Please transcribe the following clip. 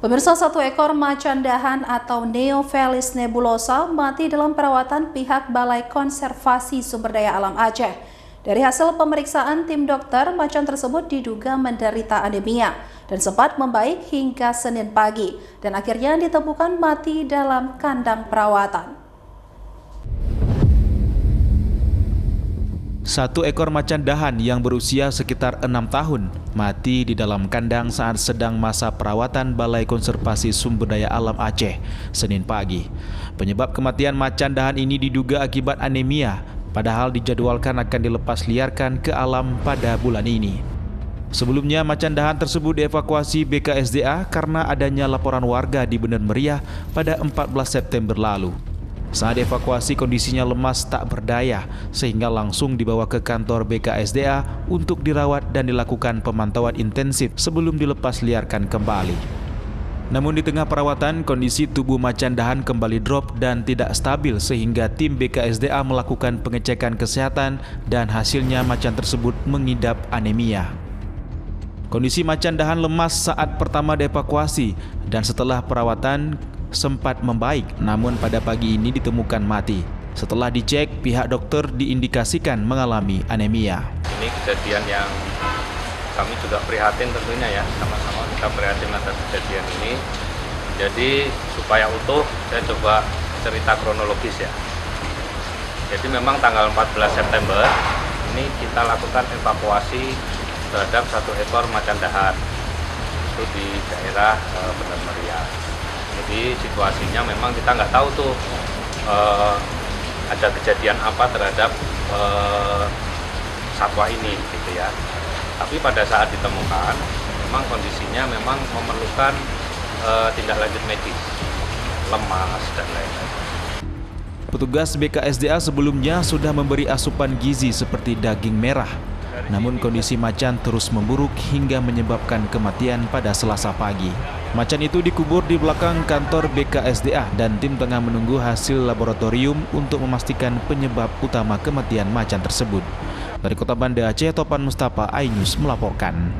Pemirsa, satu ekor macan dahan atau Neophelis nebulosa mati dalam perawatan pihak Balai Konservasi Sumber Daya Alam Aceh. Dari hasil pemeriksaan tim dokter, macan tersebut diduga menderita anemia dan sempat membaik hingga Senin pagi dan akhirnya ditemukan mati dalam kandang perawatan. Satu ekor macan dahan yang berusia sekitar 6 tahun mati di dalam kandang saat sedang masa perawatan Balai Konservasi Sumber Daya Alam Aceh, Senin pagi. Penyebab kematian macan dahan ini diduga akibat anemia, padahal dijadwalkan akan dilepas liarkan ke alam pada bulan ini. Sebelumnya, macan dahan tersebut dievakuasi BKSDA karena adanya laporan warga di Bener Meriah pada 14 September lalu. Saat evakuasi kondisinya lemas tak berdaya sehingga langsung dibawa ke kantor BKSDA untuk dirawat dan dilakukan pemantauan intensif sebelum dilepas liarkan kembali. Namun di tengah perawatan, kondisi tubuh macan dahan kembali drop dan tidak stabil sehingga tim BKSDA melakukan pengecekan kesehatan dan hasilnya macan tersebut mengidap anemia. Kondisi macan dahan lemas saat pertama dievakuasi dan setelah perawatan sempat membaik, namun pada pagi ini ditemukan mati. Setelah dicek, pihak dokter diindikasikan mengalami anemia. Ini kejadian yang kami juga prihatin tentunya ya, sama-sama kita prihatin atas kejadian ini. Jadi supaya utuh, saya coba cerita kronologis ya. Jadi memang tanggal 14 September ini kita lakukan evakuasi terhadap satu ekor macan dahan itu di daerah Bener Meriah. Jadi situasinya memang kita nggak tahu tuh ada kejadian apa terhadap satwa ini gitu ya. Tapi pada saat ditemukan memang kondisinya memang memerlukan tindak lanjut medis, lemas dan lain-lain. Petugas BKSDA sebelumnya sudah memberi asupan gizi seperti daging merah. Namun kondisi macan terus memburuk hingga menyebabkan kematian pada Selasa pagi. Macan itu dikubur di belakang kantor BKSDA dan tim tengah menunggu hasil laboratorium untuk memastikan penyebab utama kematian macan tersebut. Dari Kota Banda Aceh, Topan Mustafa, iNews melaporkan.